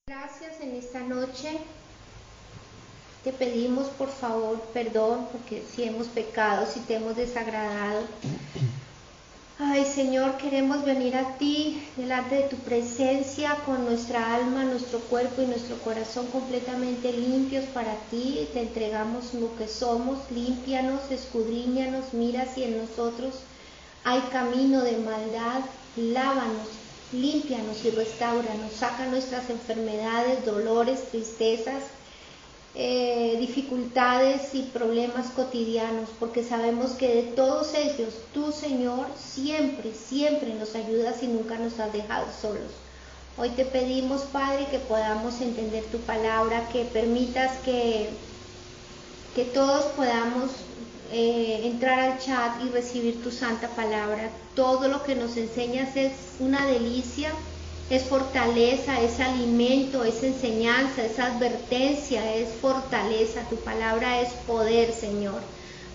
Gracias en esta noche. Te pedimos por favor perdón porque si hemos pecado, si te hemos desagradado. Ay Señor, queremos venir a ti delante de tu presencia con nuestra alma, nuestro cuerpo y nuestro corazón completamente limpios para ti. Te entregamos lo que somos, límpianos, escudriñanos, mira si en nosotros hay camino de maldad, lávanos, límpianos y restauranos, saca nuestras enfermedades, dolores, tristezas, dificultades y problemas cotidianos, porque sabemos que de todos ellos, tú Señor, siempre, siempre nos ayudas y nunca nos has dejado solos. Hoy te pedimos, Padre, que podamos entender tu palabra, que permitas que todos podamos entrar al chat y recibir tu santa palabra. Todo lo que nos enseñas es una delicia, es fortaleza, es alimento, es enseñanza, es advertencia, es fortaleza. Tu palabra es poder, Señor.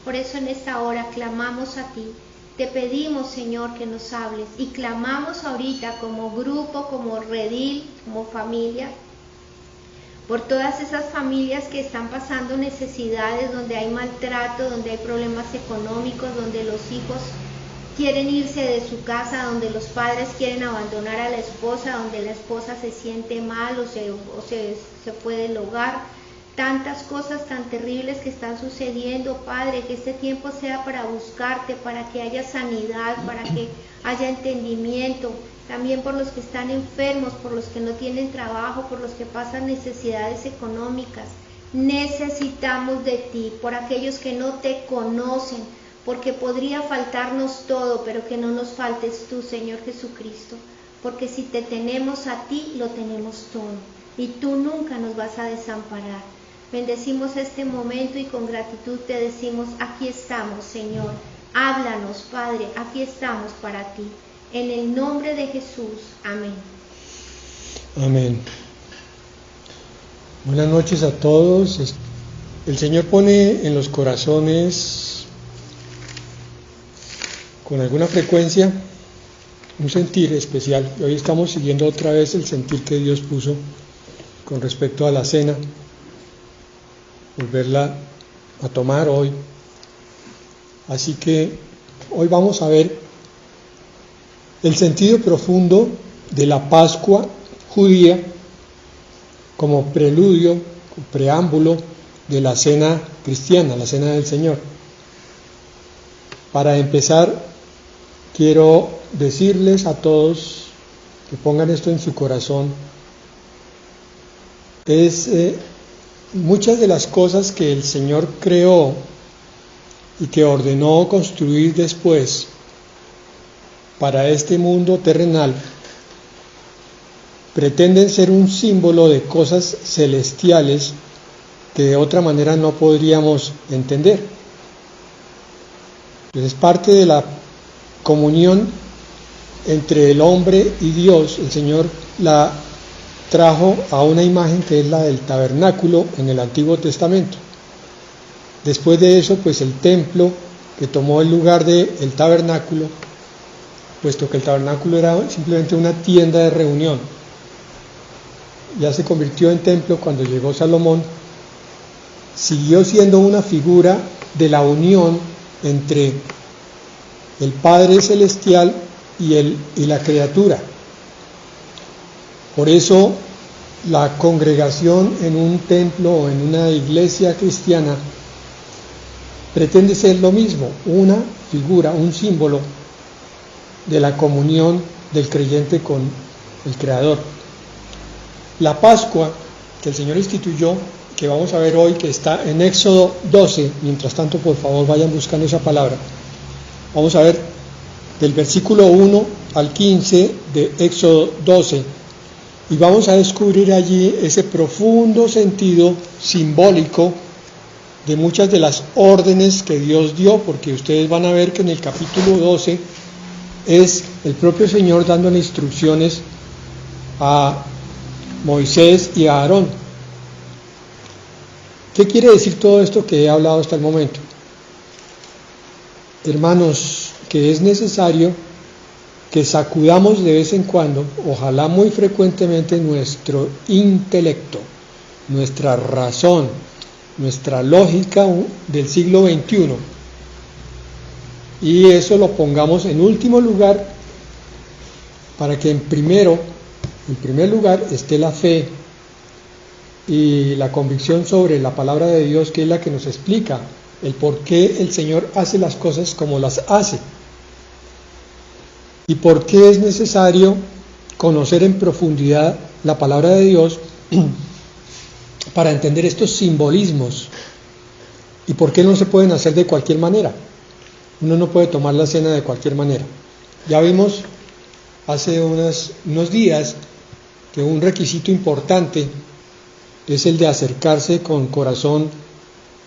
Por eso en esta hora clamamos a ti. Te pedimos, Señor, que nos hables y clamamos ahorita como grupo, como redil, como familia, por todas esas familias que están pasando necesidades, donde hay maltrato, donde hay problemas económicos, donde los hijos quieren irse de su casa, donde los padres quieren abandonar a la esposa, donde la esposa se siente mal o se fue del hogar. Tantas cosas tan terribles que están sucediendo, Padre, que este tiempo sea para buscarte, para que haya sanidad, para que haya entendimiento. También por los que están enfermos, por los que no tienen trabajo, por los que pasan necesidades económicas. Necesitamos de ti, por aquellos que no te conocen, porque podría faltarnos todo, pero que no nos faltes tú, Señor Jesucristo, porque si te tenemos a ti, lo tenemos todo, y tú nunca nos vas a desamparar. Bendecimos este momento y con gratitud te decimos, aquí estamos, Señor, háblanos, Padre, aquí estamos para ti. En el nombre de Jesús, amén. Amén. Buenas noches a todos. El Señor pone en los corazones con alguna frecuencia un sentir especial. Y hoy estamos siguiendo otra vez el sentir que Dios puso con respecto a la cena. Volverla a tomar hoy. Así que hoy vamos a ver el sentido profundo de la Pascua judía como preludio, preámbulo de la cena cristiana, la cena del Señor. Para empezar, quiero decirles a todos que pongan esto en su corazón, muchas de las cosas que el Señor creó y que ordenó construir después para este mundo terrenal, pretenden ser un símbolo de cosas celestiales que de otra manera no podríamos entender. Entonces, parte de la comunión entre el hombre y Dios, el Señor la trajo a una imagen que es la del tabernáculo en el Antiguo Testamento. Después de eso, pues el templo que tomó el lugar del tabernáculo, puesto que el tabernáculo era simplemente una tienda de reunión, ya se convirtió en templo cuando llegó Salomón, siguió siendo una figura de la unión entre el Padre Celestial y la criatura. Por eso la congregación en un templo o en una iglesia cristiana pretende ser lo mismo, una figura, un símbolo de la comunión del creyente con el Creador. La Pascua que el Señor instituyó, que vamos a ver hoy, que está en Éxodo 12, mientras tanto por favor vayan buscando esa palabra. Vamos a ver del versículo 1 al 15 de Éxodo 12 y vamos a descubrir allí ese profundo sentido simbólico de muchas de las órdenes que Dios dio, porque ustedes van a ver que en el capítulo 12 es el propio Señor dándole instrucciones a Moisés y a Aarón. ¿Qué quiere decir todo esto que he hablado hasta el momento? Hermanos, que es necesario que sacudamos de vez en cuando, ojalá muy frecuentemente, nuestro intelecto, nuestra razón, nuestra lógica del siglo XXI, y eso lo pongamos en último lugar para que en primer lugar esté la fe y la convicción sobre la palabra de Dios, que es la que nos explica el por qué el Señor hace las cosas como las hace y por qué es necesario conocer en profundidad la palabra de Dios para entender estos simbolismos y por qué no se pueden hacer de cualquier manera. Uno no puede tomar la cena de cualquier manera. Ya vimos hace unos días que un requisito importante es el de acercarse con corazón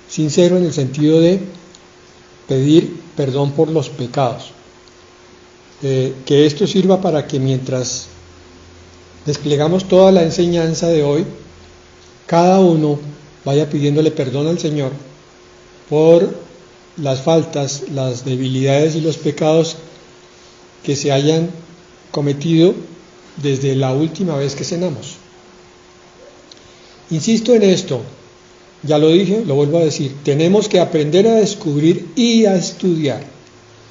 sincero, en el sentido de pedir perdón por los pecados. Que esto sirva para que mientras desplegamos toda la enseñanza de hoy, cada uno vaya pidiéndole perdón al Señor por las faltas, las debilidades y los pecados que se hayan cometido desde la última vez que cenamos. Insisto en esto, ya lo dije, lo vuelvo a decir, tenemos que aprender a descubrir y a estudiar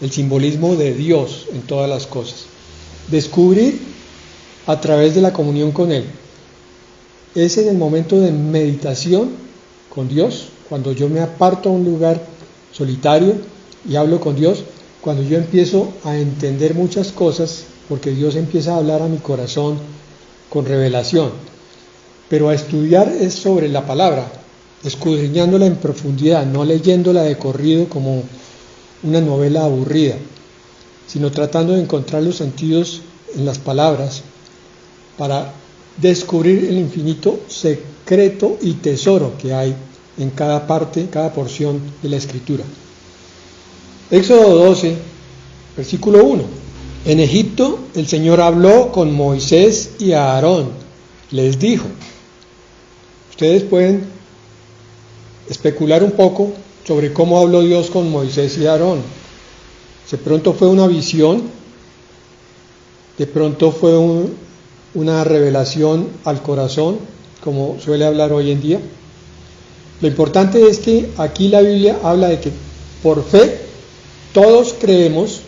el simbolismo de Dios en todas las cosas. Descubrir a través de la comunión con Él. Es en el momento de meditación con Dios, cuando yo me aparto a un lugar solitario y hablo con Dios, cuando yo empiezo a entender muchas cosas, porque Dios empieza a hablar a mi corazón con revelación. Pero a estudiar es sobre la palabra, escudriñándola en profundidad, no leyéndola de corrido como una novela aburrida, sino tratando de encontrar los sentidos en las palabras para descubrir el infinito secreto y tesoro que hay en cada parte, cada porción de la Escritura. Éxodo 12, versículo 1. En Egipto el Señor habló con Moisés y a Aarón. Les dijo. Ustedes pueden especular un poco sobre cómo habló Dios con Moisés y Aarón. De pronto fue una visión, de pronto fue una revelación al corazón, como suele hablar hoy en día. Lo importante es que aquí la Biblia habla de que por fe todos creemos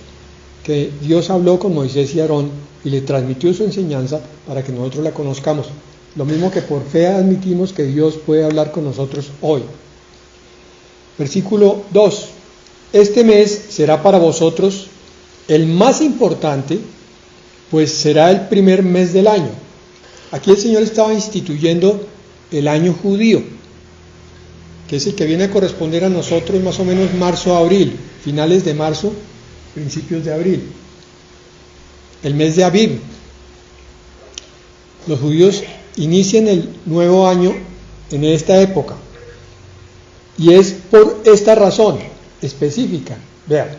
que Dios habló con Moisés y Aarón y le transmitió su enseñanza para que nosotros la conozcamos. Lo mismo que por fe admitimos que Dios puede hablar con nosotros hoy. Versículo 2. Este mes será para vosotros el más importante, pues será el primer mes del año. Aquí el Señor estaba instituyendo el año judío, que es el que viene a corresponder a nosotros más o menos marzo-abril, finales de marzo, principios de abril. El mes de Abib. Los judíos inician el nuevo año en esta época. Y es por esta razón específica. Vean,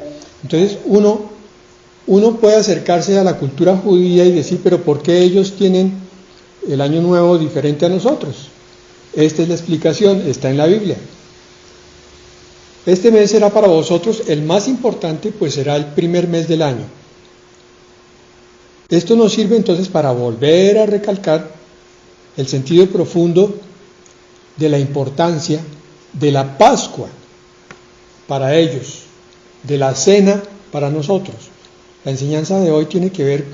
entonces uno puede acercarse a la cultura judía y decir, pero ¿por qué ellos tienen el año nuevo diferente a nosotros? Esta es la explicación, está en la Biblia. Este mes será para vosotros el más importante, pues será el primer mes del año. Esto nos sirve entonces para volver a recalcar el sentido profundo de la importancia de la Pascua para ellos, de la cena para nosotros. La enseñanza de hoy tiene que ver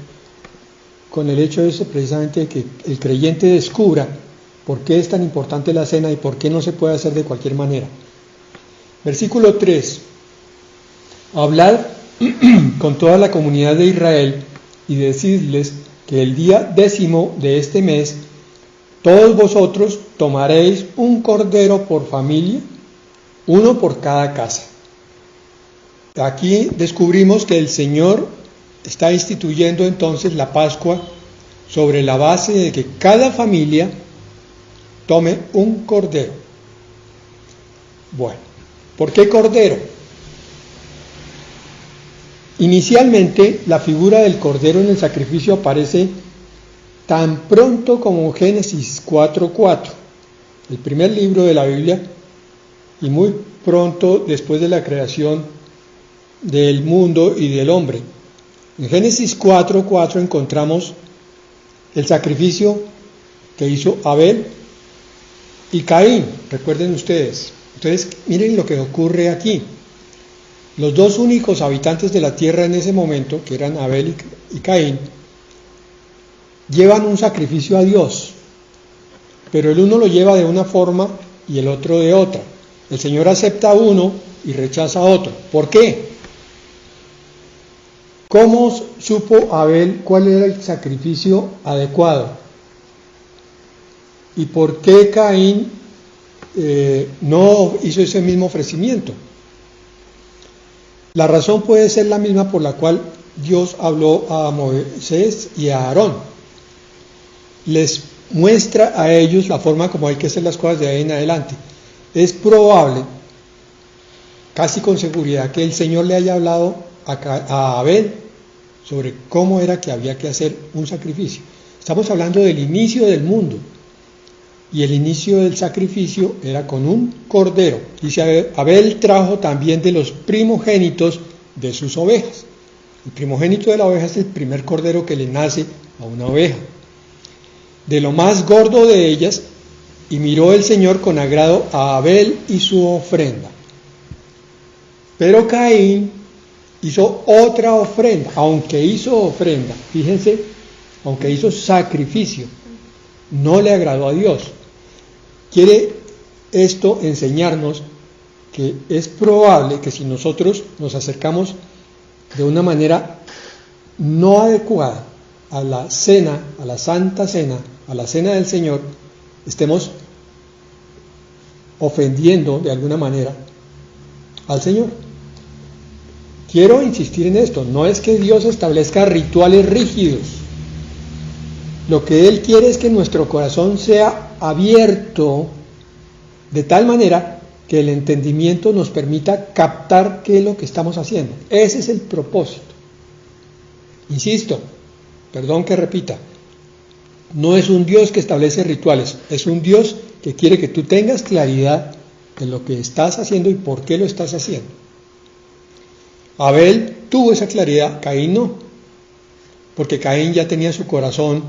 con el hecho de eso, precisamente, de que el creyente descubra por qué es tan importante la cena y por qué no se puede hacer de cualquier manera. Versículo 3. Hablad con toda la comunidad de Israel y decidles que el día 10º de este mes todos vosotros tomaréis un cordero por familia, uno por cada casa. Aquí descubrimos que el Señor está instituyendo entonces la Pascua sobre la base de que cada familia tome un cordero. Bueno, ¿por qué cordero? Inicialmente, la figura del cordero en el sacrificio aparece tan pronto como Génesis 4:4, el primer libro de la Biblia, y muy pronto después de la creación del mundo y del hombre. En Génesis 4:4 encontramos el sacrificio que hizo Abel y Caín, recuerden ustedes. Entonces, miren lo que ocurre aquí. Los dos únicos habitantes de la tierra en ese momento, que eran Abel y Caín, llevan un sacrificio a Dios, pero el uno lo lleva de una forma y el otro de otra. El Señor acepta a uno y rechaza a otro. ¿Por qué? ¿Cómo supo Abel cuál era el sacrificio adecuado? ¿Y por qué Caín no hizo ese mismo ofrecimiento? La razón puede ser la misma por la cual Dios habló a Moisés y a Aarón. Les muestra a ellos la forma como hay que hacer las cosas de ahí en adelante. Es probable, casi con seguridad, que el Señor le haya hablado a Abel sobre cómo era que había que hacer un sacrificio. Estamos hablando del inicio del mundo, y el inicio del sacrificio era con un cordero. Dice, Abel trajo también de los primogénitos de sus ovejas. El primogénito de la oveja es el primer cordero que le nace a una oveja. De lo más gordo de ellas, y miró el Señor con agrado a Abel y su ofrenda. Pero Caín hizo otra ofrenda, aunque hizo ofrenda, fíjense, aunque hizo sacrificio, no le agradó a Dios. Quiere esto enseñarnos que es probable que si nosotros nos acercamos de una manera no adecuada a la cena, a la Santa Cena, a la Cena del Señor, estemos ofendiendo de alguna manera al Señor. Quiero insistir en esto, no es que Dios establezca rituales rígidos. Lo que Él quiere es que nuestro corazón sea abierto de tal manera que el entendimiento nos permita captar qué es lo que estamos haciendo. Ese es el propósito. Insisto, perdón que repita, no es un Dios que establece rituales, es un Dios que quiere que tú tengas claridad de lo que estás haciendo y por qué lo estás haciendo. Abel tuvo esa claridad, Caín no, porque Caín ya tenía su corazón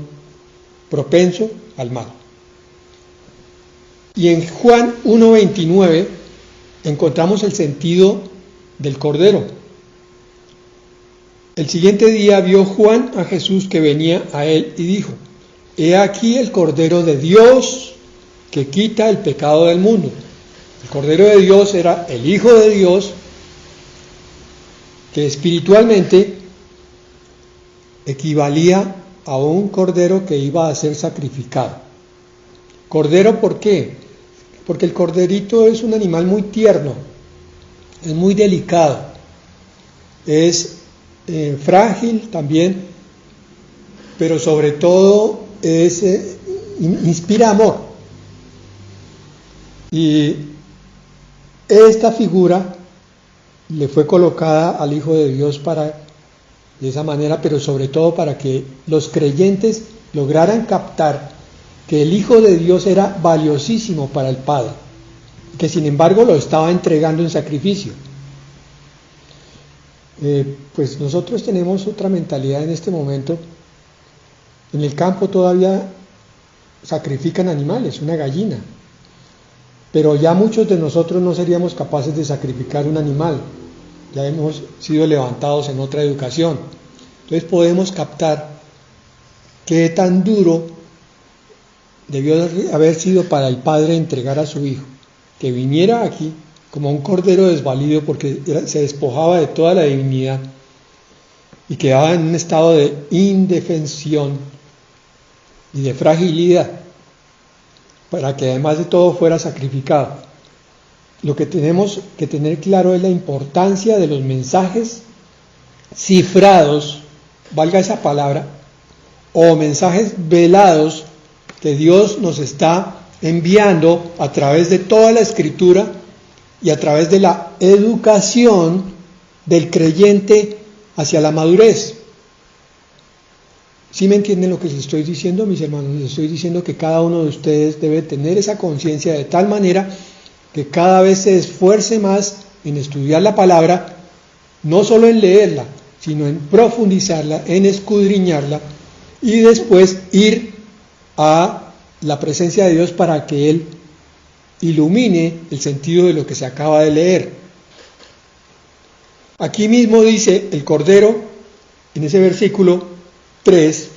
propenso al mal. Y en Juan 1:29 encontramos el sentido del cordero. El siguiente día vio Juan a Jesús que venía a él y dijo: He aquí el Cordero de Dios que quita el pecado del mundo. El Cordero de Dios era el Hijo de Dios que espiritualmente equivalía a un cordero que iba a ser sacrificado. Cordero, ¿por qué? Porque el corderito es un animal muy tierno, es muy delicado, es frágil también, pero sobre todo inspira amor. Y esta figura le fue colocada al Hijo de Dios de esa manera, pero sobre todo para que los creyentes lograran captar que el Hijo de Dios era valiosísimo para el Padre, que sin embargo lo estaba entregando en sacrificio. Pues nosotros tenemos otra mentalidad en este momento. En el campo todavía sacrifican animales, una gallina, pero ya muchos de nosotros no seríamos capaces de sacrificar un animal. Ya hemos sido levantados en otra educación. Entonces podemos captar qué tan duro debió haber sido para el Padre entregar a su Hijo, que viniera aquí como un cordero desvalido porque se despojaba de toda la divinidad y quedaba en un estado de indefensión y de fragilidad, para que además de todo fuera sacrificado. Lo que tenemos que tener claro es la importancia de los mensajes cifrados, valga esa palabra, o mensajes velados que Dios nos está enviando a través de toda la Escritura y a través de la educación del creyente hacia la madurez. ¿Sí me entienden lo que les estoy diciendo, mis hermanos? Les estoy diciendo que cada uno de ustedes debe tener esa conciencia de tal manera que cada vez se esfuerce más en estudiar la palabra, no solo en leerla, sino en profundizarla, en escudriñarla y después ir a la presencia de Dios para que Él ilumine el sentido de lo que se acaba de leer. Aquí mismo dice el cordero, en ese versículo 3,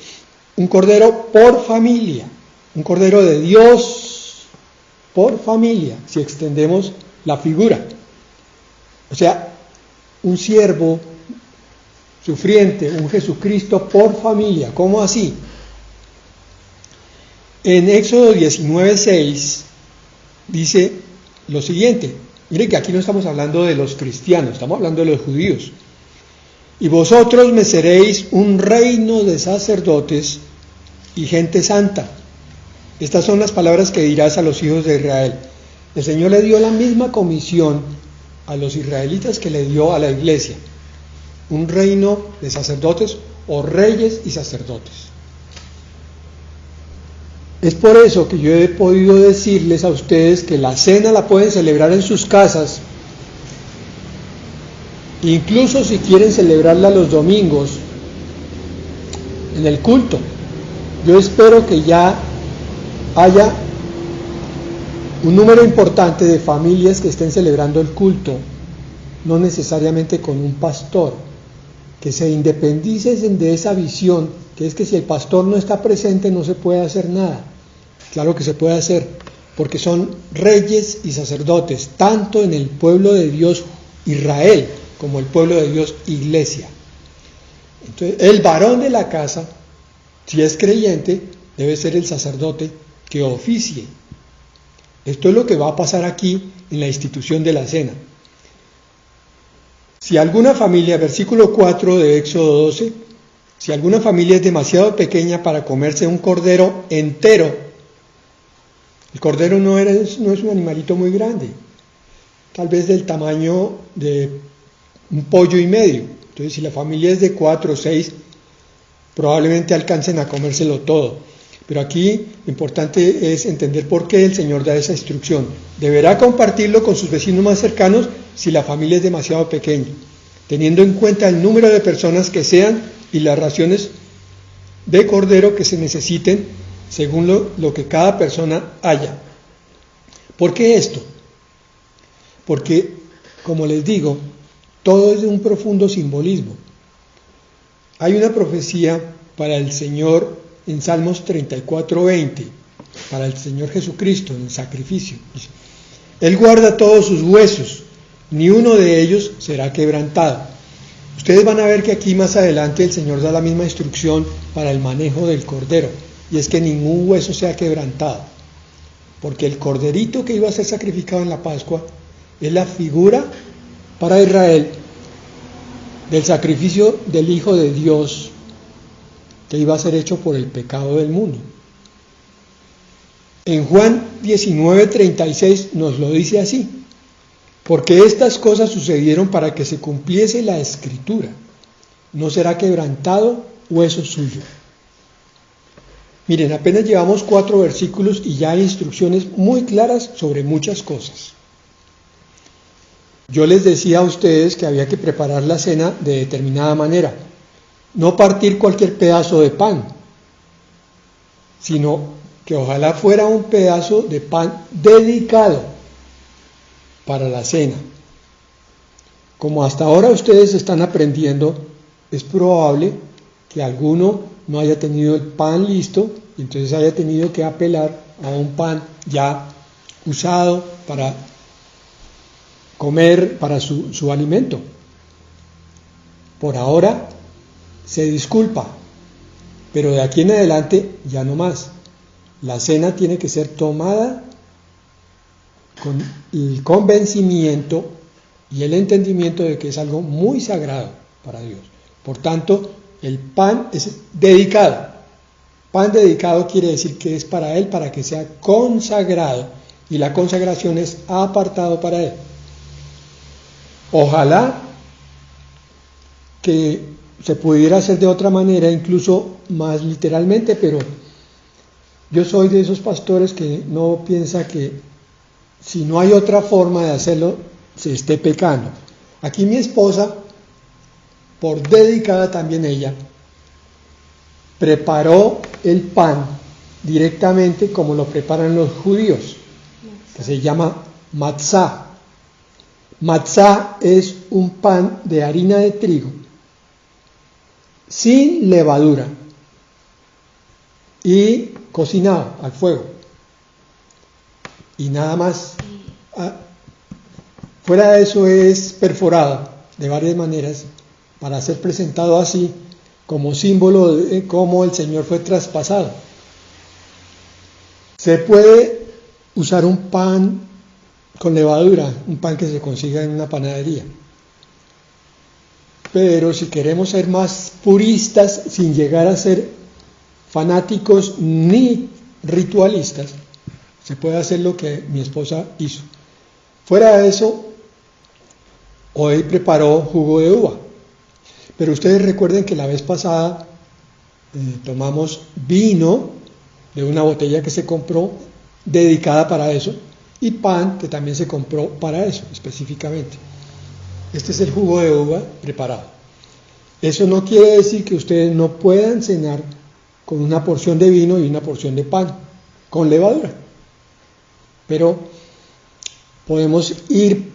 un cordero por familia, un cordero de Dios por familia, si extendemos la figura. O sea, un siervo sufriente, un Jesucristo por familia. ¿Cómo así? En Éxodo 19:6 dice lo siguiente. Miren que aquí no estamos hablando de los cristianos, estamos hablando de los judíos. Y vosotros me seréis un reino de sacerdotes y gente santa. Estas son las palabras que dirás a los hijos de Israel. El Señor le dio la misma comisión a los israelitas que le dio a la iglesia. Un reino de sacerdotes o reyes y sacerdotes. Es por eso que yo he podido decirles a ustedes que la cena la pueden celebrar en sus casas, incluso si quieren celebrarla los domingos, en el culto. Yo espero que ya haya un número importante de familias que estén celebrando el culto, no necesariamente con un pastor, que se independicen de esa visión, que es que si el pastor no está presente no se puede hacer nada. Claro que se puede hacer, porque son reyes y sacerdotes, tanto en el pueblo de Dios Israel, como el pueblo de Dios Iglesia. Entonces, el varón de la casa, si es creyente, debe ser el sacerdote que oficie. Esto es lo que va a pasar aquí en la institución de la cena. Si alguna familia, versículo 4 de Éxodo 12, si alguna familia es demasiado pequeña para comerse un cordero entero, el cordero no es un animalito muy grande, tal vez del tamaño de un pollo y medio. Entonces, si la familia es de 4 o 6, probablemente alcancen a comérselo todo. Pero aquí lo importante es entender por qué el Señor da esa instrucción. Deberá compartirlo con sus vecinos más cercanos si la familia es demasiado pequeña, teniendo en cuenta el número de personas que sean y las raciones de cordero que se necesiten según lo que cada persona haya. ¿Por qué esto? Porque, como les digo, todo es de un profundo simbolismo. Hay una profecía para el Señor en Salmos 34:20, para el Señor Jesucristo en el sacrificio. Él guarda todos sus huesos, ni uno de ellos será quebrantado. Ustedes van a ver que aquí más adelante el Señor da la misma instrucción para el manejo del cordero, y es que ningún hueso sea quebrantado, porque el corderito que iba a ser sacrificado en la Pascua es la figura para Israel del sacrificio del Hijo de Dios que iba a ser hecho por el pecado del mundo. En Juan 19:36 nos lo dice así: porque estas cosas sucedieron para que se cumpliese la Escritura, no será quebrantado hueso suyo. Miren, apenas llevamos 4 versículos y ya hay instrucciones muy claras sobre muchas cosas. Yo les decía a ustedes que había que preparar la cena de determinada manera. No partir cualquier pedazo de pan, sino que ojalá fuera un pedazo de pan dedicado para la cena. Como hasta ahora ustedes están aprendiendo, es probable que alguno no haya tenido el pan listo y entonces haya tenido que apelar a un pan ya usado para comer, para su alimento. Por ahora se disculpa, pero de aquí en adelante ya no más. La cena tiene que ser tomada con el convencimiento y el entendimiento de que es algo muy sagrado para Dios. Por tanto, el pan es dedicado. Pan dedicado quiere decir que es para Él, para que sea consagrado, y la consagración es apartado para Él. Ojalá que se pudiera hacer de otra manera, incluso más literalmente, pero yo soy de esos pastores que no piensa que si no hay otra forma de hacerlo, se esté pecando. Aquí mi esposa por dedicada también ella, preparó el pan directamente como lo preparan los judíos, que se llama matzá. Matzá es un pan de harina de trigo, sin levadura y cocinado al fuego. Y nada más. Fuera de eso es perforado de varias maneras para ser presentado así como símbolo de cómo el Señor fue traspasado. Se puede usar un pan con levadura, un pan que se consiga en una panadería. Pero si queremos ser más puristas, sin llegar a ser fanáticos ni ritualistas, se puede hacer lo que mi esposa hizo. Fuera de eso, hoy preparó jugo de uva. Pero ustedes recuerden que la vez pasada tomamos vino de una botella que se compró dedicada para eso, y pan que también se compró para eso específicamente. Este es el jugo de uva preparado. Eso no quiere decir que ustedes no puedan cenar con una porción de vino y una porción de pan con levadura, pero podemos ir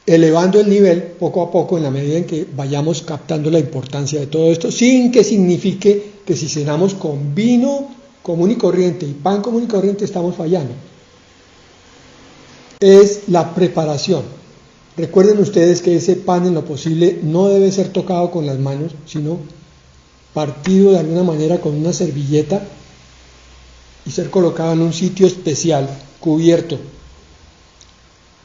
elevando el nivel poco a poco en la medida en que vayamos captando la importancia de todo esto, sin que signifique que si cenamos con vino común y corriente y pan común y corriente estamos fallando. Es la preparación. Recuerden ustedes que ese pan en lo posible no debe ser tocado con las manos, sino partido de alguna manera con una servilleta y ser colocado en un sitio especial, cubierto,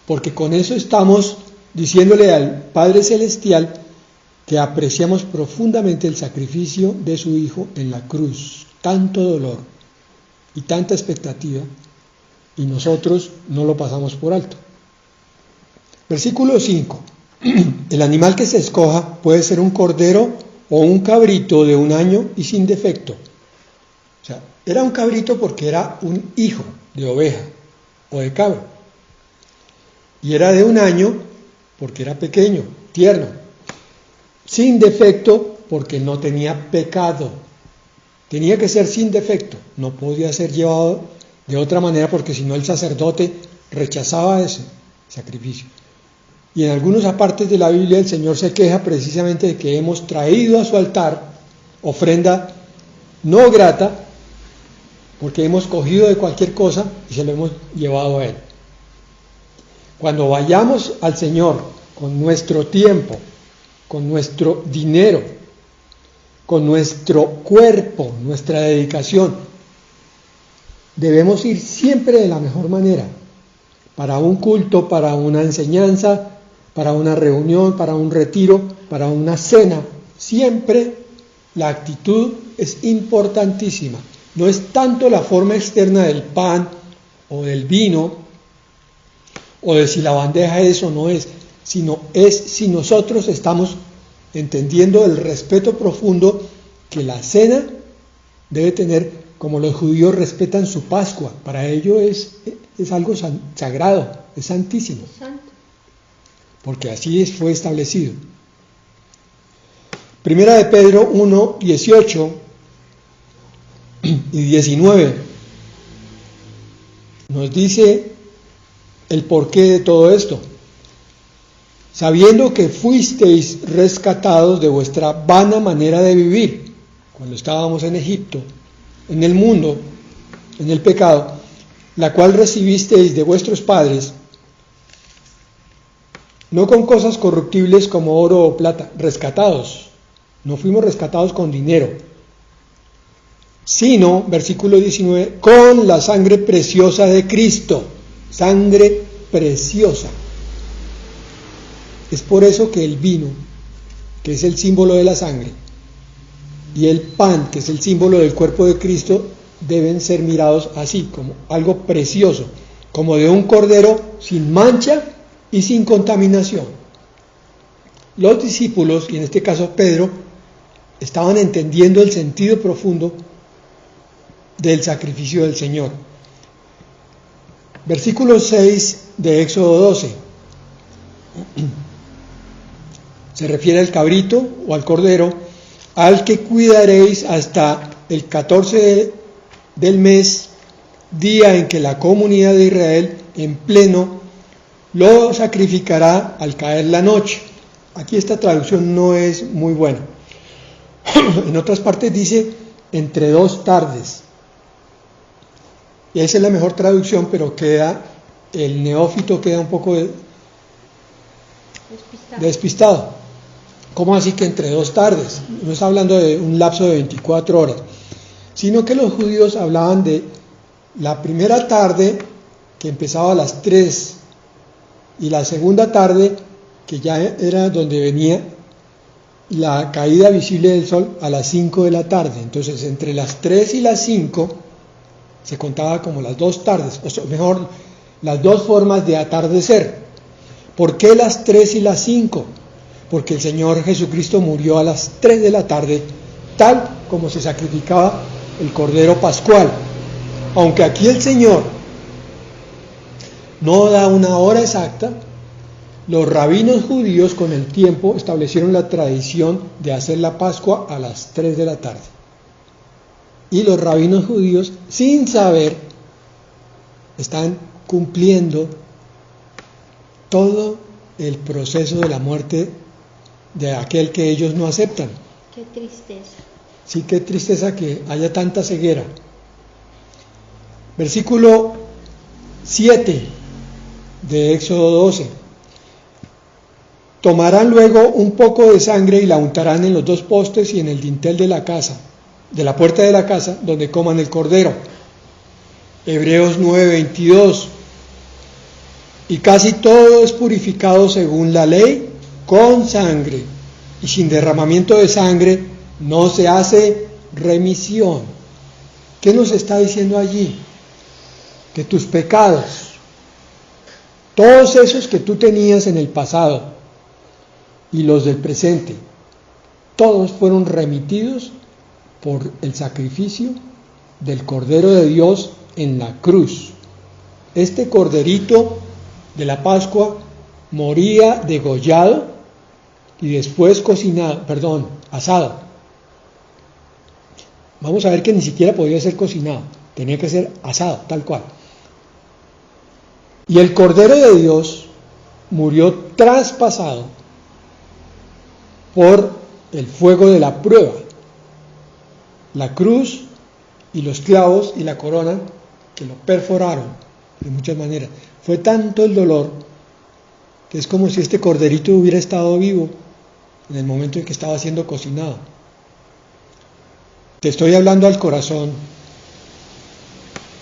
porque con eso estamos diciéndole al Padre Celestial que apreciamos profundamente el sacrificio de su Hijo en la cruz, tanto dolor y tanta expectativa, y nosotros no lo pasamos por alto. Versículo 5. El animal que se escoja puede ser un cordero o un cabrito de 1 año y sin defecto. O sea, era un cabrito porque era un hijo de oveja o de cabro. Y era de 1 año porque era pequeño, tierno. Sin defecto porque no tenía pecado. Tenía que ser sin defecto. No podía ser llevado de otra manera porque si no el sacerdote rechazaba ese sacrificio. Y en algunos apartes de la Biblia el Señor se queja precisamente de que hemos traído a su altar ofrenda no grata porque hemos cogido de cualquier cosa y se lo hemos llevado a Él. Cuando vayamos al Señor con nuestro tiempo, con nuestro dinero, con nuestro cuerpo, nuestra dedicación, debemos ir siempre de la mejor manera, para un culto, para una enseñanza, para una reunión, para un retiro, para una cena. Siempre la actitud es importantísima. No es tanto la forma externa del pan o del vino, o de si la bandeja es o no es, sino es si nosotros estamos entendiendo el respeto profundo que la cena debe tener, como los judíos respetan su Pascua. Para ellos es algo sagrado, es santísimo, porque así fue establecido. Primera de Pedro 1, 18 y 19 nos dice el porqué de todo esto. Sabiendo que fuisteis rescatados de vuestra vana manera de vivir, cuando estábamos en Egipto, en el mundo, en el pecado, la cual recibisteis de vuestros padres, no con cosas corruptibles como oro o plata, rescatados, no fuimos rescatados con dinero, sino, versículo 19, con la sangre preciosa de Cristo, sangre preciosa. Es por eso que el vino, que es el símbolo de la sangre, y el pan, que es el símbolo del cuerpo de Cristo, deben ser mirados así, como algo precioso, como de un cordero sin mancha y sin contaminación. Los discípulos, y en este caso Pedro, estaban entendiendo el sentido profundo del sacrificio del Señor. Versículo 6 de Éxodo 12. Se refiere al cabrito o al cordero, al que cuidaréis hasta el 14 del mes, día en que la comunidad de Israel en pleno lo sacrificará al caer la noche. Aquí esta traducción no es muy buena. En otras partes dice entre 2 tardes. Y esa es la mejor traducción, pero el neófito queda un poco despistado. ¿Cómo así que entre 2 tardes? No está hablando de un lapso de 24 horas, sino que los judíos hablaban de la primera tarde, que empezaba a las 3, y la segunda tarde, que ya era donde venía la caída visible del sol, a las 5 de la tarde. Entonces, entre las 3 y las 5 se contaba como las 2 tardes, o sea, mejor, las 2 formas de atardecer. ¿Por qué las 3 y las 5? Porque el Señor Jesucristo murió a las 3 de la tarde, tal como se sacrificaba el Cordero Pascual. Aunque aquí el Señor no da una hora exacta, los rabinos judíos con el tiempo establecieron la tradición de hacer la Pascua a las 3 de la tarde. Y los rabinos judíos, sin saber, están cumpliendo todo el proceso de la muerte de aquel que ellos no aceptan. Qué tristeza. Sí, qué tristeza que haya tanta ceguera. Versículo 7 de Éxodo 12. Tomarán luego un poco de sangre y la untarán en los 2 postes y en el dintel de la casa, de la puerta de la casa, donde coman el cordero. Hebreos 9:22. Y casi todo es purificado según la ley con sangre, y sin derramamiento de sangre no se hace remisión. ¿Qué nos está diciendo allí? Que tus pecados, todos esos que tú tenías en el pasado y los del presente, todos fueron remitidos por el sacrificio del Cordero de Dios en la cruz. Este corderito de la Pascua moría degollado y después asado. Vamos a ver que ni siquiera podía ser cocinado, tenía que ser asado, tal cual. Y el Cordero de Dios murió traspasado por el fuego de la prueba. La cruz y los clavos y la corona que lo perforaron de muchas maneras. Fue tanto el dolor que es como si este corderito hubiera estado vivo en el momento en que estaba siendo cocinado. Te estoy hablando al corazón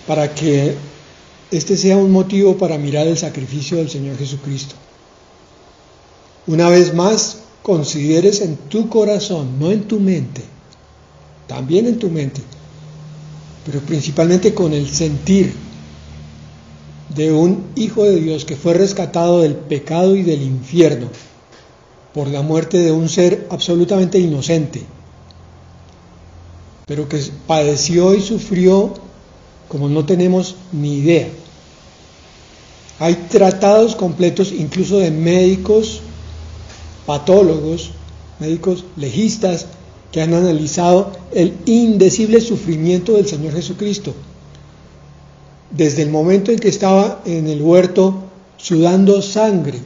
para que este sea un motivo para mirar el sacrificio del Señor Jesucristo. Una vez más, consideres en tu corazón, no en tu mente, también en tu mente, pero principalmente con el sentir de un Hijo de Dios que fue rescatado del pecado y del infierno por la muerte de un ser absolutamente inocente, pero que padeció y sufrió como no tenemos ni idea. Hay tratados completos, incluso de médicos, patólogos, médicos legistas, que han analizado el indecible sufrimiento del Señor Jesucristo. Desde el momento en que estaba en el huerto sudando sangre,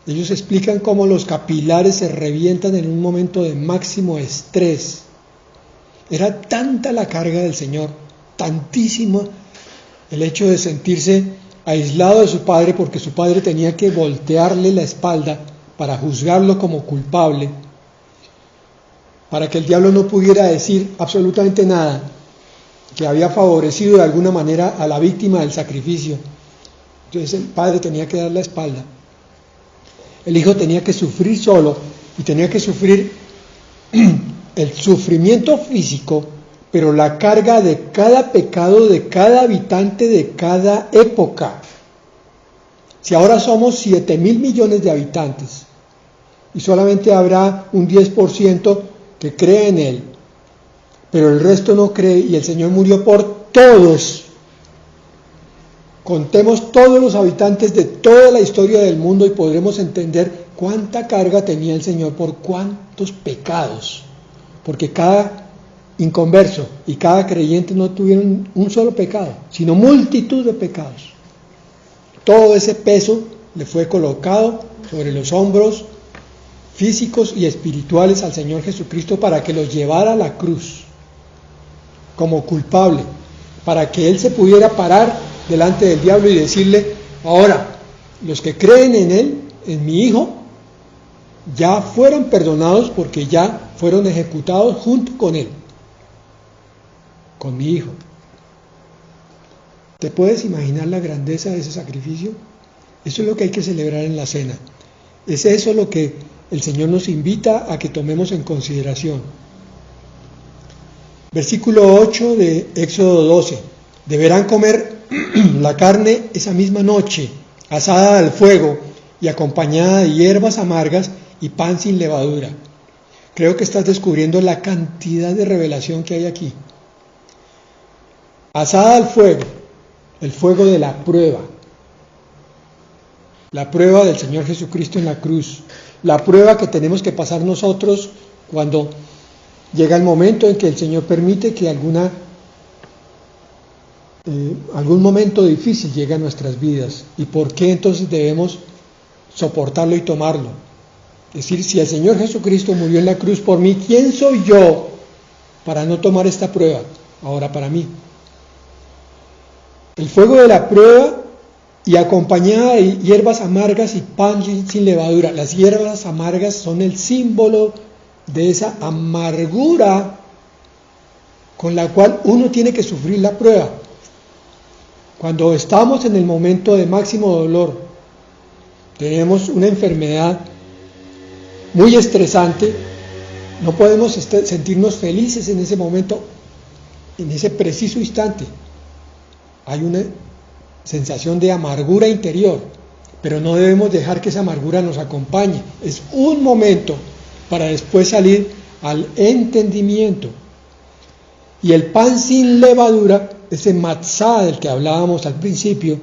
ellos explican cómo los capilares se revientan en un momento de máximo estrés. Era tanta la carga del Señor, tantísimo el hecho de sentirse aislado de su Padre, porque su Padre tenía que voltearle la espalda para juzgarlo como culpable, para que el diablo no pudiera decir absolutamente nada, que había favorecido de alguna manera a la víctima del sacrificio. Entonces el Padre tenía que dar la espalda. El Hijo tenía que sufrir solo y tenía que sufrir el sufrimiento físico, pero la carga de cada pecado de cada habitante de cada época. Si ahora somos 7,000 millones de habitantes y solamente habrá un 10% que cree en Él, pero el resto no cree, y el Señor murió por todos. Contemos todos los habitantes de toda la historia del mundo y podremos entender cuánta carga tenía el Señor por cuántos pecados, porque cada inconverso y cada creyente no tuvieron un solo pecado, sino multitud de pecados. Todo ese peso le fue colocado sobre los hombros físicos y espirituales al Señor Jesucristo para que los llevara a la cruz como culpable, para que Él se pudiera parar delante del diablo y decirle: ahora, los que creen en Él, en mi Hijo, ya fueron perdonados porque ya fueron ejecutados junto con Él, con mi Hijo. ¿Te puedes imaginar la grandeza de ese sacrificio? Eso es lo que hay que celebrar en la cena. Es eso lo que el Señor nos invita a que tomemos en consideración. Versículo 8 de Éxodo 12. Deberán comer la carne esa misma noche, asada al fuego y acompañada de hierbas amargas y pan sin levadura. Creo que estás descubriendo la cantidad de revelación que hay aquí. Asada al fuego, el fuego de la prueba del Señor Jesucristo en la cruz, la prueba que tenemos que pasar nosotros cuando llega el momento en que el Señor permite que algún momento difícil llegue a nuestras vidas. ¿Y por qué entonces debemos soportarlo y tomarlo? Es decir, si el Señor Jesucristo murió en la cruz por mí, ¿quién soy yo para no tomar esta prueba ahora para mí? El fuego de la prueba y acompañada de hierbas amargas y pan sin levadura. Las hierbas amargas son el símbolo de esa amargura con la cual uno tiene que sufrir la prueba. Cuando estamos en el momento de máximo dolor, tenemos una enfermedad muy estresante, no podemos sentirnos felices en ese momento, en ese preciso instante. Hay una sensación de amargura interior, pero no debemos dejar que esa amargura nos acompañe. Es un momento para después salir al entendimiento. Y el pan sin levadura, ese matzá del que hablábamos al principio,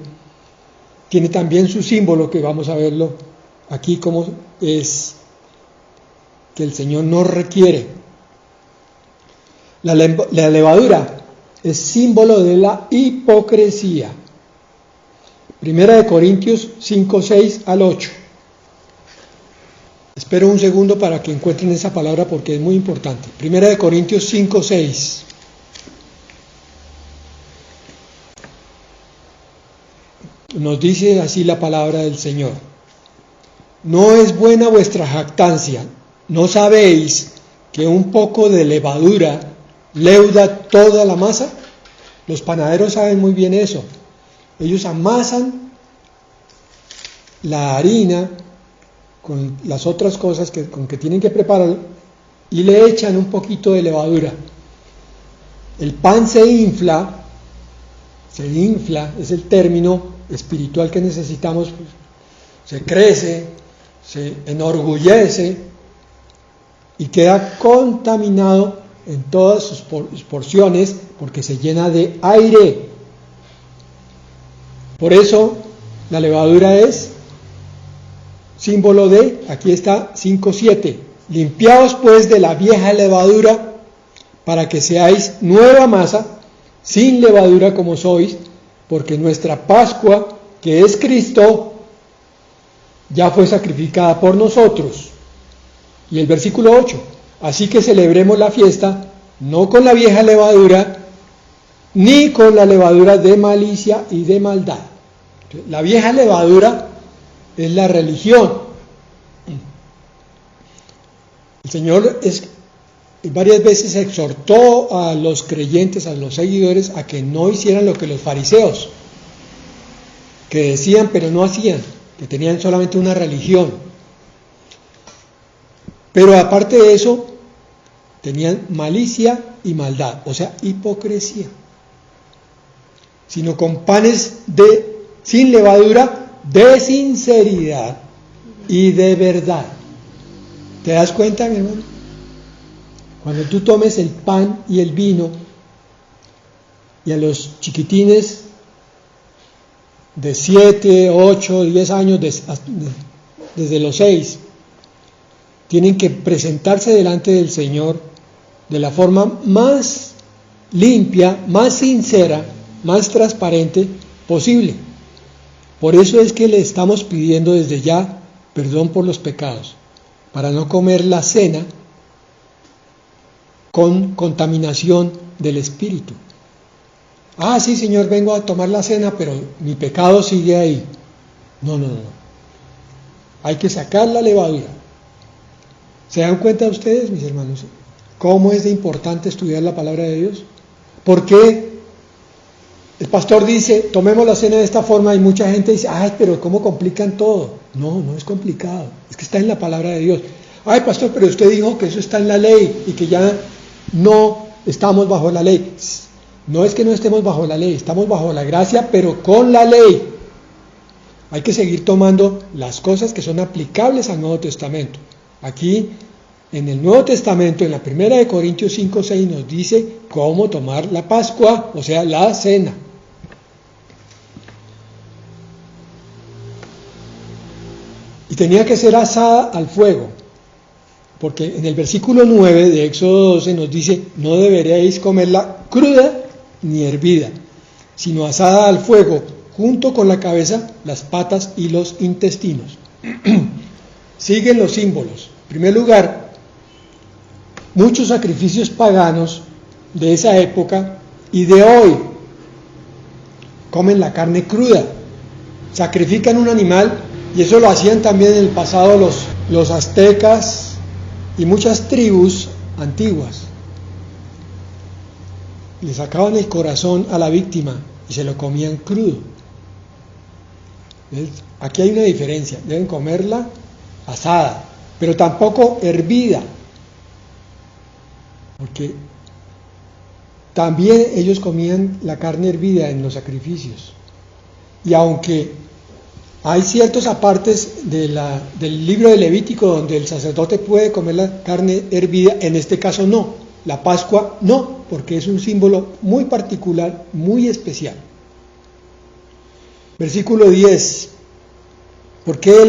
tiene también su símbolo, que vamos a verlo aquí, como es que el Señor no requiere. La levadura es símbolo de la hipocresía. Primera de Corintios 5, 6 al 8. Espero un segundo para que encuentren esa palabra porque es muy importante. Primera de Corintios 5, 6. Nos dice así la palabra del Señor: no es buena vuestra jactancia, ¿no sabéis que un poco de levadura leuda toda la masa? Los panaderos saben muy bien eso. Ellos amasan la harina con las otras cosas con que tienen que preparar y le echan un poquito de levadura. El pan se infla, es el término espiritual que necesitamos, se crece, se enorgullece y queda contaminado en todas sus porciones porque se llena de aire. Por eso la levadura es símbolo de, aquí está 5:7, limpiaos pues de la vieja levadura para que seáis nueva masa, sin levadura como sois, porque nuestra Pascua, que es Cristo, ya fue sacrificada por nosotros. Y el versículo 8, así que celebremos la fiesta, no con la vieja levadura, ni con la levadura de malicia y de maldad. La vieja levadura es la religión. El Señor varias veces exhortó a los creyentes, a los seguidores, a que no hicieran lo que los fariseos, que decían pero no hacían, que tenían solamente una religión. Pero aparte de eso, tenían malicia y maldad, o sea, hipocresía. Sino con panes sin levadura, de sinceridad y de verdad. ¿Te das cuenta, mi hermano? Cuando tú tomes el pan y el vino, y a los chiquitines de 7, 8, 10 años, desde los 6, tienen que presentarse delante del Señor de la forma más limpia, más sincera, más transparente posible. Por eso es que le estamos pidiendo desde ya perdón por los pecados, para no comer la cena con contaminación del espíritu. Ah, sí, Señor, vengo a tomar la cena, pero mi pecado sigue ahí. No. Hay que sacar la levadura. ¿Se dan cuenta ustedes, mis hermanos, cómo es de importante estudiar la palabra de Dios? ¿Por qué el pastor dice, tomemos la cena de esta forma, y mucha gente dice, ay, pero ¿cómo complican todo? No es complicado, es que está en la palabra de Dios. Ay, pastor, pero usted dijo que eso está en la ley y que ya no estamos bajo la ley. No es que no estemos bajo la ley, estamos bajo la gracia, pero con la ley. Hay que seguir tomando las cosas que son aplicables al Nuevo Testamento. Aquí, en el Nuevo Testamento, en la 1 Corintios 5:6, nos dice cómo tomar la Pascua, o sea, la cena. Y tenía que ser asada al fuego, porque en el versículo 9 de Éxodo 12 nos dice, no deberíais comerla cruda ni hervida, sino asada al fuego, junto con la cabeza, las patas y los intestinos. Siguen los símbolos. En primer lugar, muchos sacrificios paganos de esa época y de hoy comen la carne cruda, sacrifican un animal, y eso lo hacían también en el pasado los aztecas y muchas tribus antiguas. Le sacaban el corazón a la víctima y se lo comían crudo. Aquí hay una diferencia, deben comerla asada, pero tampoco hervida, porque también ellos comían la carne hervida en los sacrificios. Y aunque hay ciertos apartes del libro de Levítico donde el sacerdote puede comer la carne hervida, en este caso no. La Pascua no, porque es un símbolo muy particular, muy especial. Versículo 10. ¿Por qué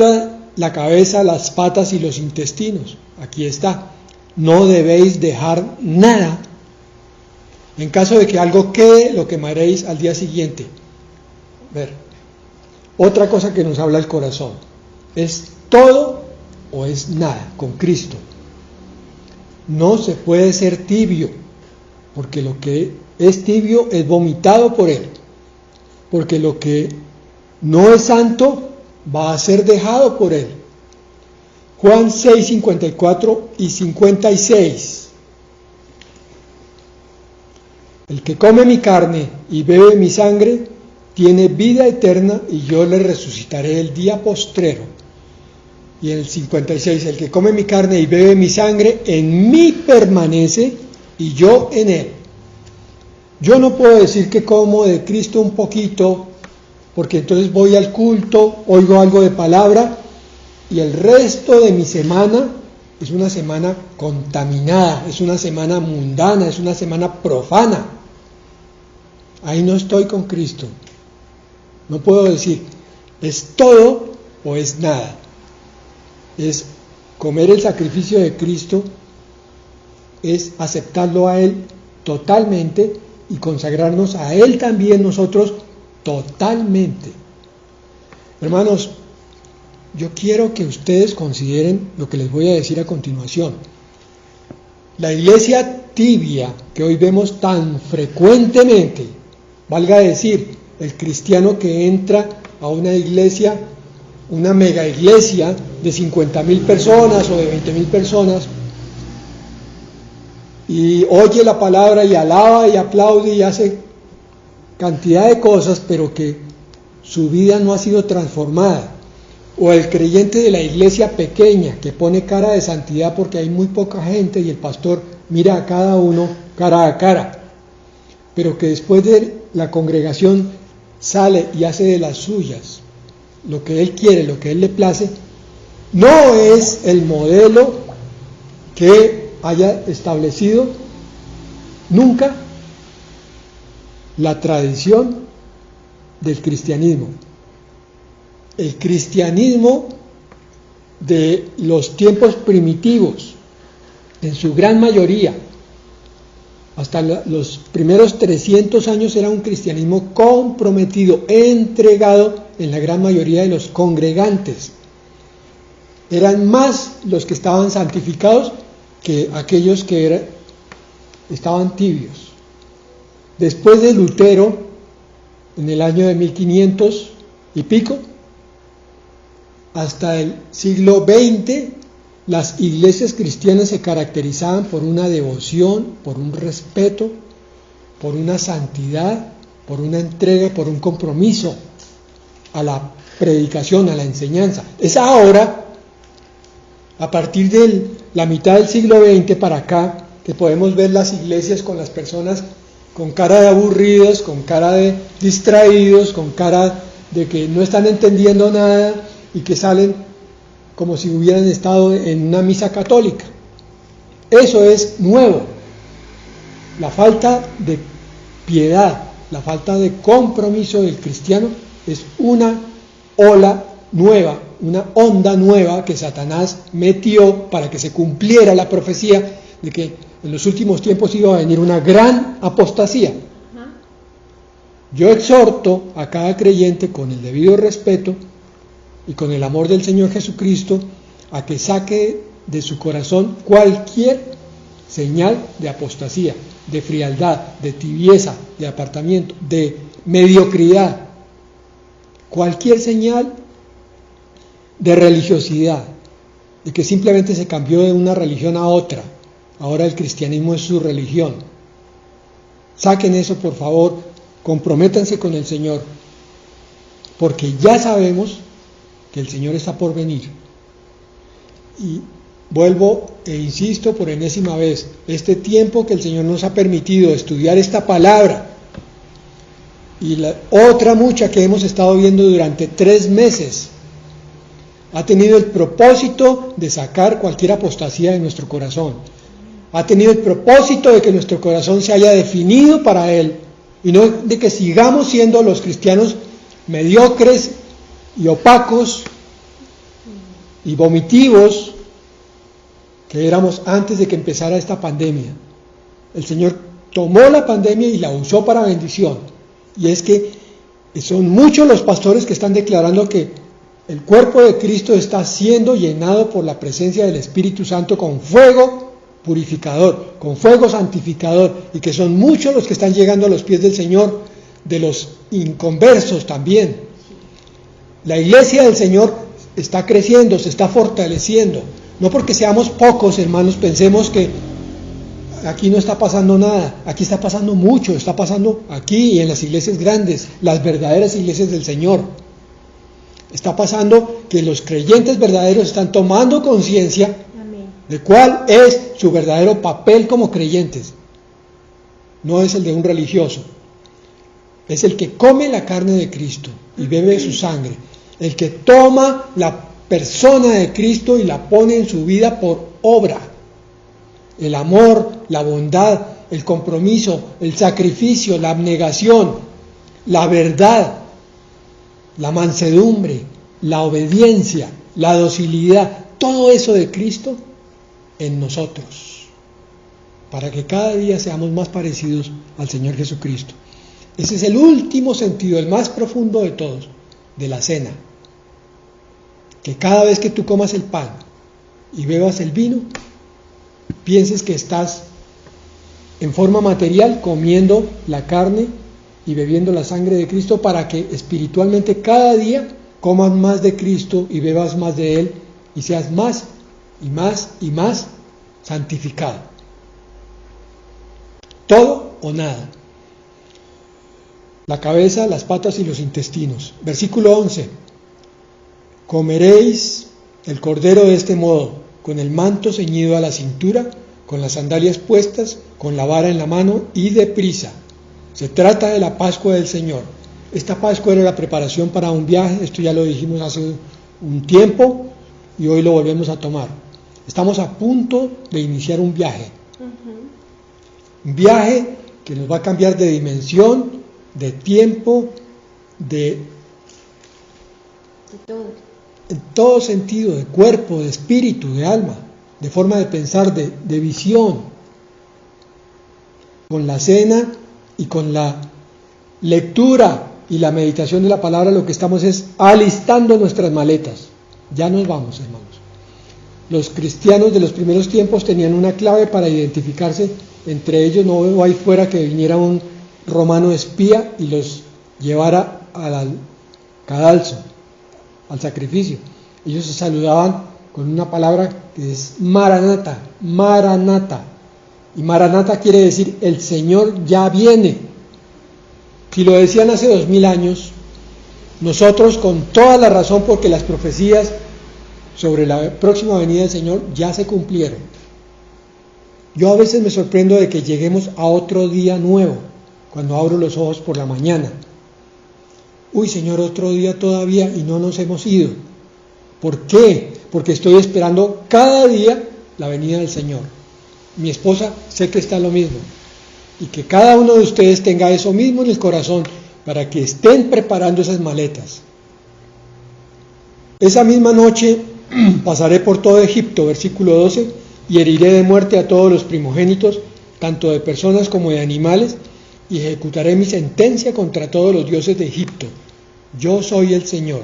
la cabeza, las patas y los intestinos? Aquí está. No debéis dejar nada. En caso de que algo quede, lo quemaréis al día siguiente. Otra cosa que nos habla el corazón. ¿Es todo o es nada con Cristo? No se puede ser tibio, porque lo que es tibio es vomitado por Él. Porque lo que no es santo va a ser dejado por Él. Juan 6, 54 y 56. El que come mi carne y bebe mi sangre tiene vida eterna, y yo le resucitaré el día postrero. Y en el 56, el que come mi carne y bebe mi sangre, en mí permanece y yo en él. Yo no puedo decir que como de Cristo un poquito, porque entonces voy al culto, oigo algo de palabra, y el resto de mi semana es una semana contaminada, es una semana mundana, es una semana profana. Ahí no estoy con Cristo. No puedo decir, es todo o es nada. Es comer el sacrificio de Cristo, es aceptarlo a Él totalmente y consagrarnos a Él también nosotros totalmente. Hermanos, yo quiero que ustedes consideren lo que les voy a decir a continuación. La iglesia tibia que hoy vemos tan frecuentemente, valga decir, el cristiano que entra a una iglesia, una mega iglesia de 50,000 personas o de 20,000 personas, y oye la palabra y alaba y aplaude y hace cantidad de cosas, pero que su vida no ha sido transformada. O el creyente de la iglesia pequeña que pone cara de santidad porque hay muy poca gente y el pastor mira a cada uno cara a cara, pero que después de la congregación sale y hace de las suyas lo que él quiere, lo que él le place, no es el modelo que haya establecido nunca la tradición del cristianismo. El cristianismo de los tiempos primitivos, en su gran mayoría, hasta los primeros 300 años era un cristianismo comprometido, entregado en la gran mayoría de los congregantes. Eran más los que estaban santificados que aquellos que estaban tibios. Después de Lutero, en el año de 1500 y pico, hasta el siglo XX, las iglesias cristianas se caracterizaban por una devoción, por un respeto, por una santidad, por una entrega, por un compromiso a la predicación, a la enseñanza. Es ahora, a partir de la mitad del siglo XX para acá, que podemos ver las iglesias con las personas con cara de aburridos, con cara de distraídos, con cara de que no están entendiendo nada y que salen como si hubieran estado en una misa católica. Eso es nuevo. La falta de piedad, la falta de compromiso del cristiano es una ola nueva, una onda nueva que Satanás metió para que se cumpliera la profecía de que en los últimos tiempos iba a venir una gran apostasía. Yo exhorto a cada creyente con el debido respeto y con el amor del Señor Jesucristo a que saque de su corazón cualquier señal de apostasía, de frialdad, de tibieza, de apartamiento, de mediocridad, cualquier señal de religiosidad, de que simplemente se cambió de una religión a otra. Ahora el cristianismo es su religión. Saquen eso, por favor, comprométanse con el Señor, porque ya sabemos que el Señor está por venir. Y vuelvo e insisto por enésima vez, este tiempo que el Señor nos ha permitido estudiar esta palabra y la otra mucha que hemos estado viendo durante 3 meses, ha tenido el propósito de sacar cualquier apostasía de nuestro corazón. Ha tenido el propósito de que nuestro corazón se haya definido para Él y no de que sigamos siendo los cristianos mediocres y opacos y vomitivos que éramos antes de que empezara esta pandemia. El Señor tomó la pandemia y la usó para bendición. Y es que son muchos los pastores que están declarando que el cuerpo de Cristo está siendo llenado por la presencia del Espíritu Santo con fuego purificador, con fuego santificador, y que son muchos los que están llegando a los pies del Señor, de los inconversos también. La iglesia del Señor está creciendo, se está fortaleciendo. No porque seamos pocos, hermanos, pensemos que aquí no está pasando nada. Aquí está pasando mucho, está pasando aquí y en las iglesias grandes, las verdaderas iglesias del Señor. Está pasando que los creyentes verdaderos están tomando conciencia de cuál es su verdadero papel como creyentes. No es el de un religioso, es el que come la carne de Cristo y bebe su sangre, el que toma la persona de Cristo y la pone en su vida por obra. El amor, la bondad, el compromiso, el sacrificio, la abnegación, la verdad, la mansedumbre, la obediencia, la docilidad, todo eso de Cristo en nosotros, para que cada día seamos más parecidos al Señor Jesucristo. Ese es el último sentido, el más profundo de todos, de la cena. Que cada vez que tú comas el pan y bebas el vino, pienses que estás en forma material comiendo la carne y bebiendo la sangre de Cristo, para que espiritualmente cada día comas más de Cristo y bebas más de Él y seas más y más y más santificado. Todo o nada. La cabeza, las patas y los intestinos. Versículo 11. Comeréis el cordero de este modo, con el manto ceñido a la cintura, con las sandalias puestas, con la vara en la mano y deprisa. Se trata de la Pascua del Señor. Esta Pascua era la preparación para un viaje, esto ya lo dijimos hace un tiempo y hoy lo volvemos a tomar. Estamos a punto de iniciar un viaje. Un viaje que nos va a cambiar de dimensión, de tiempo, de en todo sentido, de cuerpo, de espíritu, de alma, de forma de pensar, de visión. Con la cena y con la lectura y la meditación de la palabra, lo que estamos es alistando nuestras maletas. Ya nos vamos, hermanos. Los cristianos de los primeros tiempos tenían una clave para identificarse entre ellos. No veo ahí fuera que viniera un romano espía y los llevara al cadalso, al sacrificio. Ellos se saludaban con una palabra que es Maranata, Maranata. Y Maranata quiere decir el Señor ya viene. Si lo decían hace 2000 años, nosotros con toda la razón, porque las profecías sobre la próxima venida del Señor ya se cumplieron. Yo a veces me sorprendo de que lleguemos a otro día nuevo, cuando abro los ojos por la mañana. Uy, Señor, otro día todavía y no nos hemos ido. ¿Por qué? Porque estoy esperando cada día la venida del Señor. Mi esposa sé que está lo mismo. Y que cada uno de ustedes tenga eso mismo en el corazón para que estén preparando esas maletas. Esa misma noche pasaré por todo Egipto, versículo 12, y heriré de muerte a todos los primogénitos, tanto de personas como de animales, y ejecutaré mi sentencia contra todos los dioses de Egipto. Yo soy el Señor.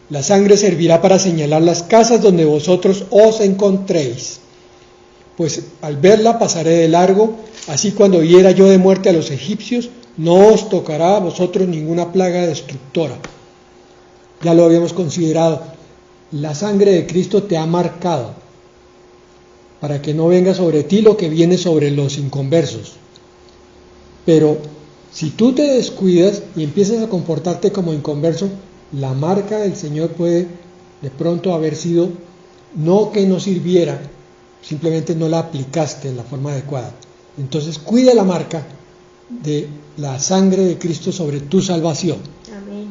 La sangre servirá para señalar las casas donde vosotros os encontréis. Pues al verla pasaré de largo, así cuando hiera yo de muerte a los egipcios, no os tocará a vosotros ninguna plaga destructora. Ya lo habíamos considerado. La sangre de Cristo te ha marcado para que no venga sobre ti lo que viene sobre los inconversos. Pero si tú te descuidas y empiezas a comportarte como inconverso, la marca del Señor puede de pronto haber sido no que no sirviera, simplemente no la aplicaste en la forma adecuada. Entonces cuida la marca de la sangre de Cristo sobre tu salvación. Amén.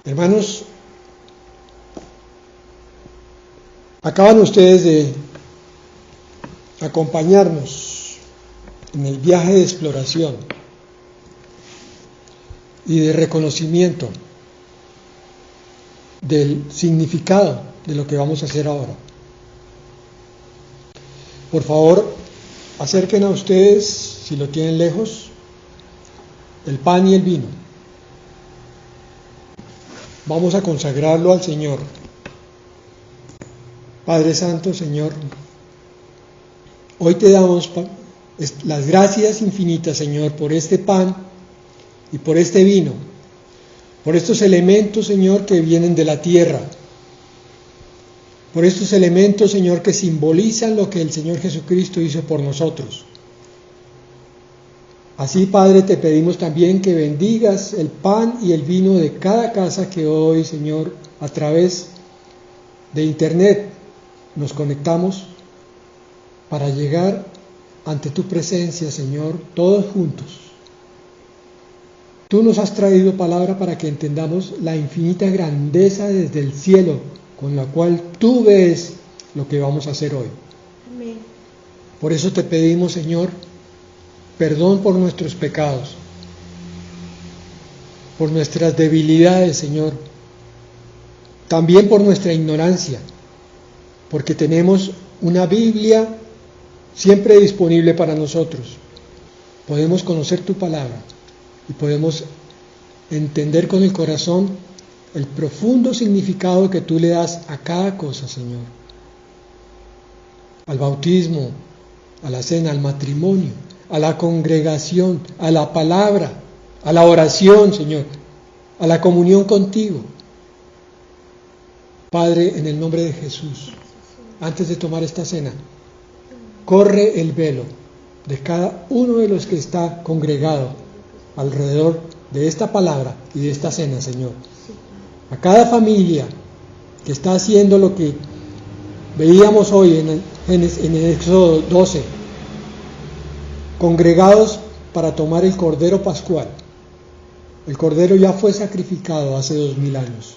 Hermanos, acaban ustedes de acompañarnos en el viaje de exploración y de reconocimiento del significado de lo que vamos a hacer ahora. Por favor, acerquen a ustedes, si lo tienen lejos, el pan y el vino. Vamos a consagrarlo al Señor. Padre Santo, Señor, hoy te damos las gracias infinitas, Señor, por este pan y por este vino, por estos elementos, Señor, que vienen de la tierra, por estos elementos, Señor, que simbolizan lo que el Señor Jesucristo hizo por nosotros. Así, Padre, te pedimos también que bendigas el pan y el vino de cada casa que hoy, Señor, a través de Internet nos conectamos para llegar ante tu presencia, Señor, todos juntos. Tú nos has traído palabra para que entendamos la infinita grandeza desde el cielo, con la cual tú ves lo que vamos a hacer hoy. Amén. Por eso te pedimos, Señor, perdón por nuestros pecados, por nuestras debilidades, Señor, también por nuestra ignorancia, porque tenemos una Biblia siempre disponible para nosotros. Podemos conocer tu palabra y podemos entender con el corazón el profundo significado que tú le das a cada cosa, Señor. Al bautismo, a la cena, al matrimonio, a la congregación, a la palabra, a la oración, Señor, a la comunión contigo. Padre, en el nombre de Jesús, antes de tomar esta cena, corre el velo de cada uno de los que está congregado alrededor de esta palabra y de esta cena, Señor. A cada familia que está haciendo lo que veíamos hoy en el Éxodo 12, congregados para tomar el Cordero Pascual. El Cordero ya fue sacrificado hace 2000 años.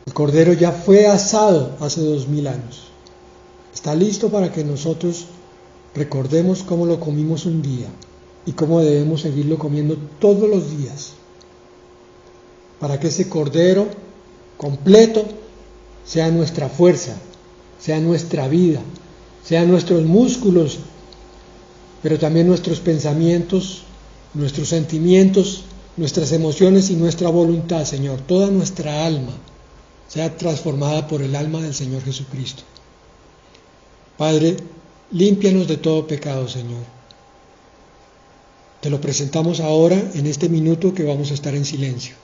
El Cordero ya fue asado hace 2000 años. Está listo para que nosotros recordemos cómo lo comimos un día y cómo debemos seguirlo comiendo todos los días. para que ese Cordero completo sea nuestra fuerza, sea nuestra vida, sean nuestros músculos, pero también nuestros pensamientos, nuestros sentimientos, nuestras emociones y nuestra voluntad, Señor. Toda nuestra alma sea transformada por el alma del Señor Jesucristo. Padre, límpianos de todo pecado, Señor. Te lo presentamos ahora en este minuto que vamos a estar en silencio.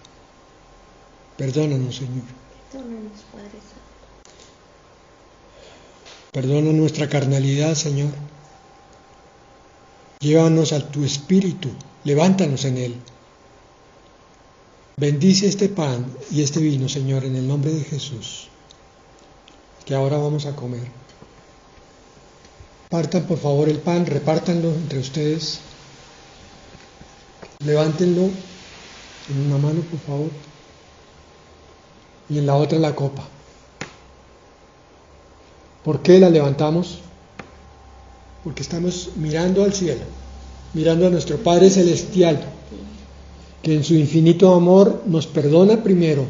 Perdónanos, Señor. Perdónanos, Padre Santo. Perdona nuestra carnalidad, Señor. Llévanos a tu espíritu, levántanos en él. Bendice este pan y este vino, Señor, en el nombre de Jesús, que ahora vamos a comer. Partan por favor el pan, repártanlo entre ustedes. Levántenlo en una mano, por favor, y en la otra la copa. ¿Por qué la levantamos? Porque estamos mirando al cielo, mirando a nuestro Padre Celestial, que en su infinito amor nos perdona primero,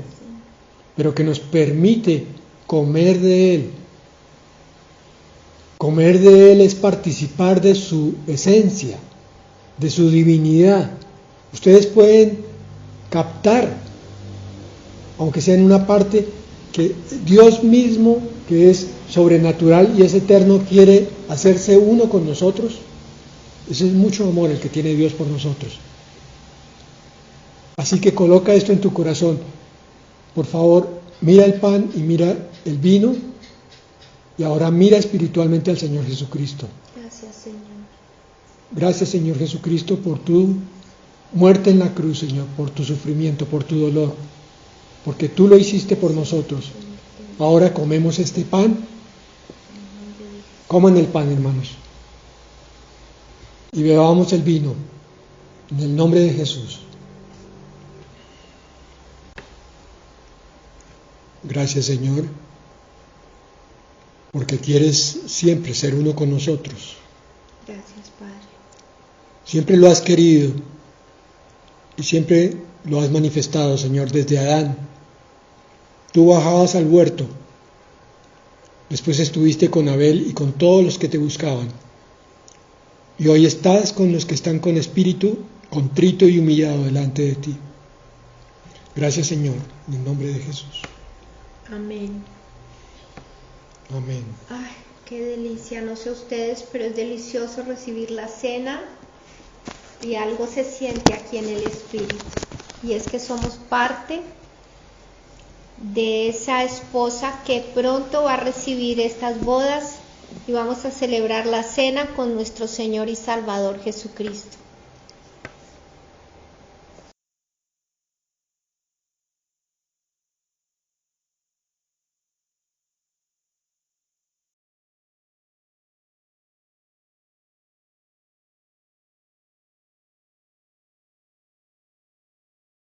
pero que nos permite comer de Él. Comer de Él es participar de su esencia, de su divinidad. Ustedes pueden captar, aunque sea en una parte, que Dios mismo, que es sobrenatural y es eterno, quiere hacerse uno con nosotros. Ese es mucho amor el que tiene Dios por nosotros. Así que coloca esto en tu corazón. Por favor, mira el pan y mira el vino, y ahora mira espiritualmente al Señor Jesucristo. Gracias, Señor. Gracias, Señor Jesucristo, por tu muerte en la cruz, Señor, por tu sufrimiento, por tu dolor, porque tú lo hiciste por nosotros. Ahora comemos este pan. Coman el pan, hermanos, y bebamos el vino en el nombre de Jesús. Gracias, Señor, porque quieres siempre ser uno con nosotros. Gracias, Padre. Siempre lo has querido y siempre lo has manifestado, Señor, desde Adán. Tú bajabas al huerto, después estuviste con Abel y con todos los que te buscaban, y hoy estás con los que están con espíritu contrito y humillado delante de ti. Gracias, Señor, en el nombre de Jesús. Amén. Amén. Ay, qué delicia, no sé ustedes, pero es delicioso recibir la cena y algo se siente aquí en el espíritu, y es que somos parte de esa esposa que pronto va a recibir estas bodas y vamos a celebrar la cena con nuestro Señor y Salvador Jesucristo.